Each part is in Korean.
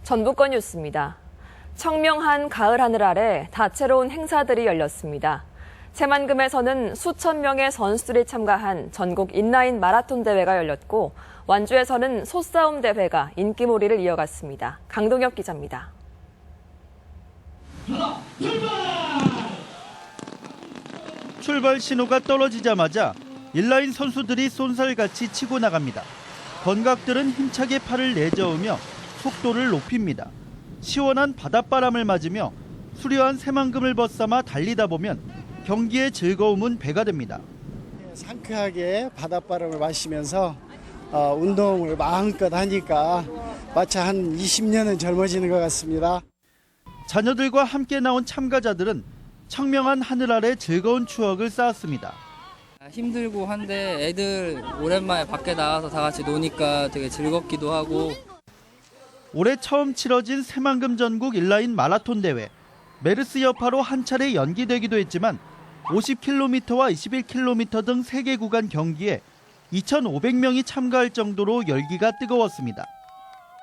전북권 뉴스입니다. 청명한 가을 하늘 아래 다채로운 행사들이 열렸습니다. 새만금에서는 수천 명의 선수들이 참가한 전국 인라인 마라톤 대회가 열렸고, 완주에서는 소싸움 대회가 인기몰이를 이어갔습니다. 강동혁 기자입니다. 출발 신호가 떨어지자마자 인라인 선수들이 쏜살같이 치고 나갑니다. 건각들은 힘차게 팔을 내저으며 속도를 높입니다. 시원한 바닷바람을 맞으며 수려한 새만금을 벗삼아 달리다 보면 경기의 즐거움은 배가 됩니다. 상쾌하게 바닷바람을 마시면서 운동을 마음껏 하니까 마치 한 20년은 젊어지는 것 같습니다. 자녀들과 함께 나온 참가자들은 청명한 하늘 아래 즐거운 추억을 쌓았습니다. 힘들고 한데 애들 오랜만에 밖에 나가서 다 같이 노니까 되게 즐겁기도 하고. 올해 처음 치러진 새만금 전국 인라인 마라톤 대회. 메르스 여파로 한 차례 연기되기도 했지만 50km와 21km 등 3개 구간 경기에 2,500명이 참가할 정도로 열기가 뜨거웠습니다.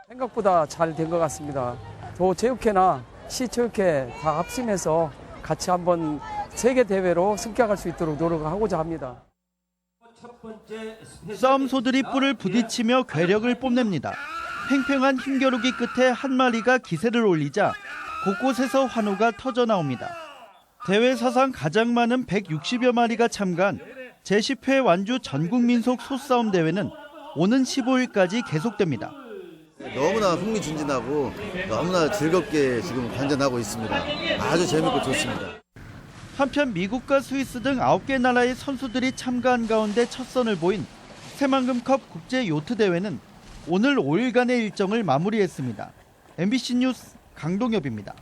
생각보다 잘 된 것 같습니다. 도체육회나 시체육회 다 합심해서 같이 한번 세계 대회로 승격할 수 있도록 노력을 하고자 합니다. 싸움소들이 뿔을 부딪히며 괴력을 뽐냅니다. 팽팽한 힘겨루기 끝에 한 마리가 기세를 올리자 곳곳에서 환호가 터져 나옵니다. 대회 사상 가장 많은 160여 마리가 참가한 제10회 완주 전국민속 소싸움 대회는 오는 15일까지 계속됩니다. 너무나 흥미진진하고 너무나 즐겁게 지금 관전하고 있습니다. 아주 재밌고 좋습니다. 한편 미국과 스위스 등 9개 나라의 선수들이 참가한 가운데 첫 선을 보인 새만금컵 국제 요트 대회는 오늘 5일간의 일정을 마무리했습니다. MBC 뉴스 강동엽입니다.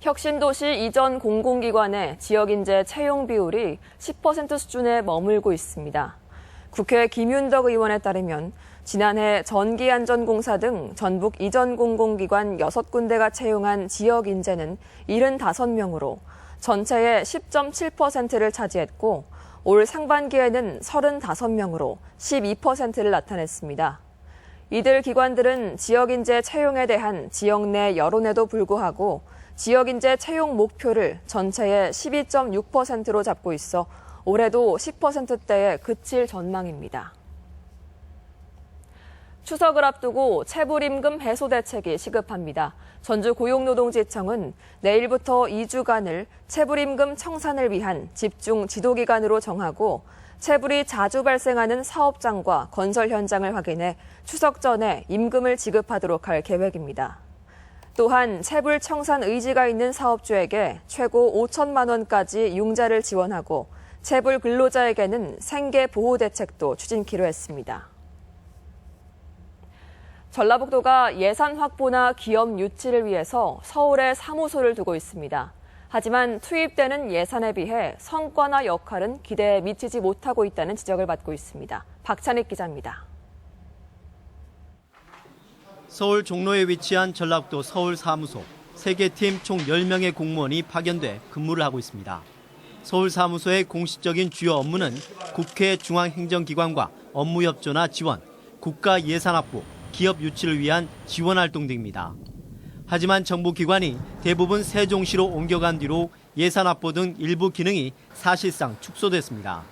혁신도시 이전 공공기관의 지역인재 채용 비율이 10% 수준에 머물고 있습니다. 국회 김윤덕 의원에 따르면 지난해 전기안전공사 등 전북 이전 공공기관 6군데가 채용한 지역인재는 75명으로 전체의 10.7%를 차지했고, 올 상반기에는 35명으로 12%를 나타냈습니다. 이들 기관들은 지역인재 채용에 대한 지역 내 여론에도 불구하고 지역인재 채용 목표를 전체의 12.6%로 잡고 있어 올해도 10%대에 그칠 전망입니다. 추석을 앞두고 체불임금 해소 대책이 시급합니다. 전주고용노동지청은 내일부터 2주간을 체불임금 청산을 위한 집중 지도기간으로 정하고, 체불이 자주 발생하는 사업장과 건설 현장을 확인해 추석 전에 임금을 지급하도록 할 계획입니다. 또한 체불 청산 의지가 있는 사업주에게 최고 5천만 원까지 융자를 지원하고, 체불 근로자에게는 생계 보호 대책도 추진키로 했습니다. 전라북도가 예산 확보나 기업 유치를 위해서 서울에 사무소를 두고 있습니다. 하지만 투입되는 예산에 비해 성과나 역할은 기대에 미치지 못하고 있다는 지적을 받고 있습니다. 박찬익 기자입니다. 서울 종로에 위치한 전라북도 서울사무소. 3개 팀 총 10명의 공무원이 파견돼 근무를 하고 있습니다. 서울사무소의 공식적인 주요 업무는 국회 중앙행정기관과 업무 협조나 지원, 국가 예산 확보, 기업 유치를 위한 지원 활동 등입니다. 하지만 정부 기관이 대부분 세종시로 옮겨간 뒤로 예산 확보 등 일부 기능이 사실상 축소됐습니다.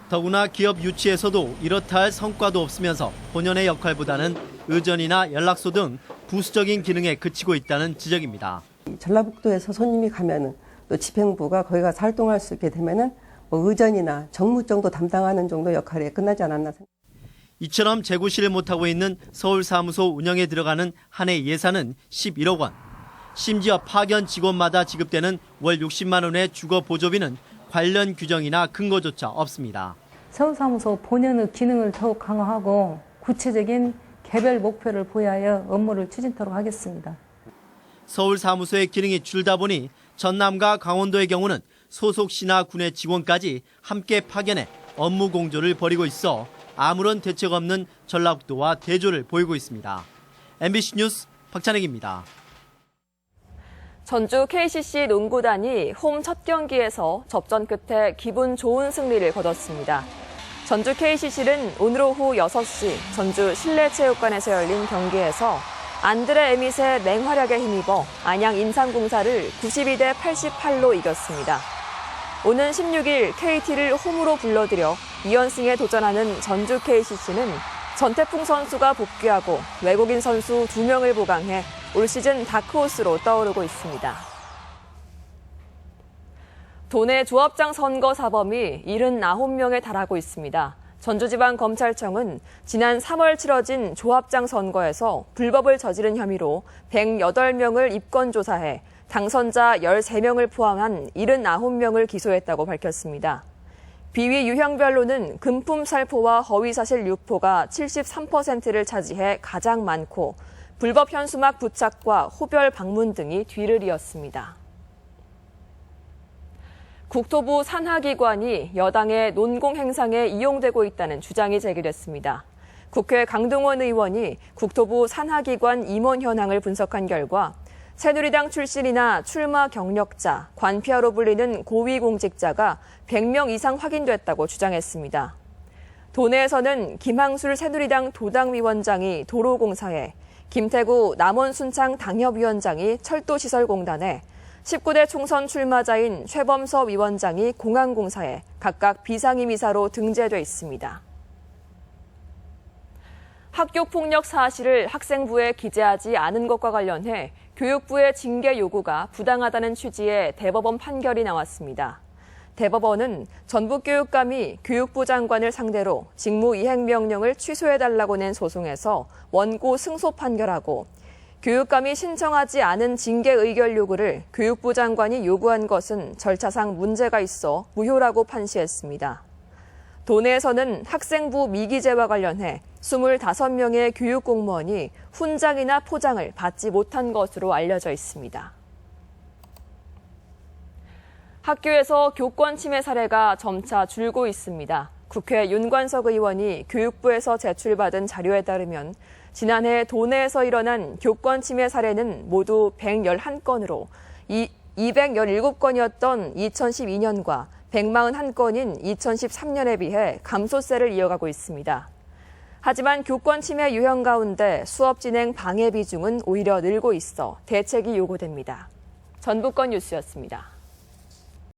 더구나 기업 유치에서도 이렇다 할 성과도 없으면서 본연의 역할보다는 의전이나 연락소 등 부수적인 기능에 그치고 있다는 지적입니다. 전라북도에서 손님이 가면은 또 집행부가 거기 가서 활동할 수 있게 되면은 의전이나 정무 정도 담당하는 정도 역할에 끝나지 않았나 생각합니다. 이처럼 재구시를 못하고 있는 서울사무소 운영에 들어가는 한 해 예산은 11억 원. 심지어 파견 직원마다 지급되는 월 60만 원의 주거 보조비는 관련 규정이나 근거조차 없습니다. 서울사무소 본연의 기능을 더욱 강화하고 구체적인 개별 목표를 부여하여 업무를 추진토록 하겠습니다. 서울사무소의 기능이 줄다 보니 전남과 강원도의 경우는 소속시나 군의 직원까지 함께 파견해 업무 공조를 벌이고 있어 아무런 대책 없는 전라북도와 대조를 보이고 있습니다. MBC 뉴스 박찬익입니다. 전주 KCC 농구단이 홈 첫 경기에서 접전 끝에 기분 좋은 승리를 거뒀습니다. 전주 KCC는 오늘 오후 6시 전주 실내체육관에서 열린 경기에서 안드레 에밋의 맹활약에 힘입어 안양 인삼공사를 92대 88로 이겼습니다. 오는 16일 KT를 홈으로 불러들여 2연승에 도전하는 전주 KCC는 전태풍 선수가 복귀하고 외국인 선수 2명을 보강해 올 시즌 다크호스로 떠오르고 있습니다. 도내 조합장 선거 사범이 79명에 달하고 있습니다. 전주지방검찰청은 지난 3월 치러진 조합장 선거에서 불법을 저지른 혐의로 108명을 입건 조사해 당선자 13명을 포함한 79명을 기소했다고 밝혔습니다. 비위 유형별로는 금품 살포와 허위사실 유포가 73%를 차지해 가장 많고 불법 현수막 부착과 호별 방문 등이 뒤를 이었습니다. 국토부 산하기관이 여당의 논공행상에 이용되고 있다는 주장이 제기됐습니다. 국회 강동원 의원이 국토부 산하기관 임원 현황을 분석한 결과 새누리당 출신이나 출마 경력자, 관피아로 불리는 고위공직자가 100명 이상 확인됐다고 주장했습니다. 도내에서는 김항술 새누리당 도당위원장이 도로공사에, 김태구 남원순창 당협위원장이 철도시설공단에, 19대 총선 출마자인 최범서 위원장이 공항공사에 각각 비상임이사로 등재돼 있습니다. 학교폭력 사실을 학생부에 기재하지 않은 것과 관련해 교육부의 징계 요구가 부당하다는 취지의 대법원 판결이 나왔습니다. 대법원은 전북교육감이 교육부 장관을 상대로 직무이행명령을 취소해달라고 낸 소송에서 원고 승소 판결하고 교육감이 신청하지 않은 징계 의결 요구를 교육부 장관이 요구한 것은 절차상 문제가 있어 무효라고 판시했습니다. 도내에서는 학생부 미기재와 관련해 25명의 교육공무원이 훈장이나 포장을 받지 못한 것으로 알려져 있습니다. 학교에서 교권 침해 사례가 점차 줄고 있습니다. 국회 윤관석 의원이 교육부에서 제출받은 자료에 따르면 지난해 도내에서 일어난 교권 침해 사례는 모두 111건으로 217건이었던 2012년과 141건인 2013년에 비해 감소세를 이어가고 있습니다. 하지만 교권 침해 유형 가운데 수업 진행 방해 비중은 오히려 늘고 있어 대책이 요구됩니다. 전북권 뉴스였습니다.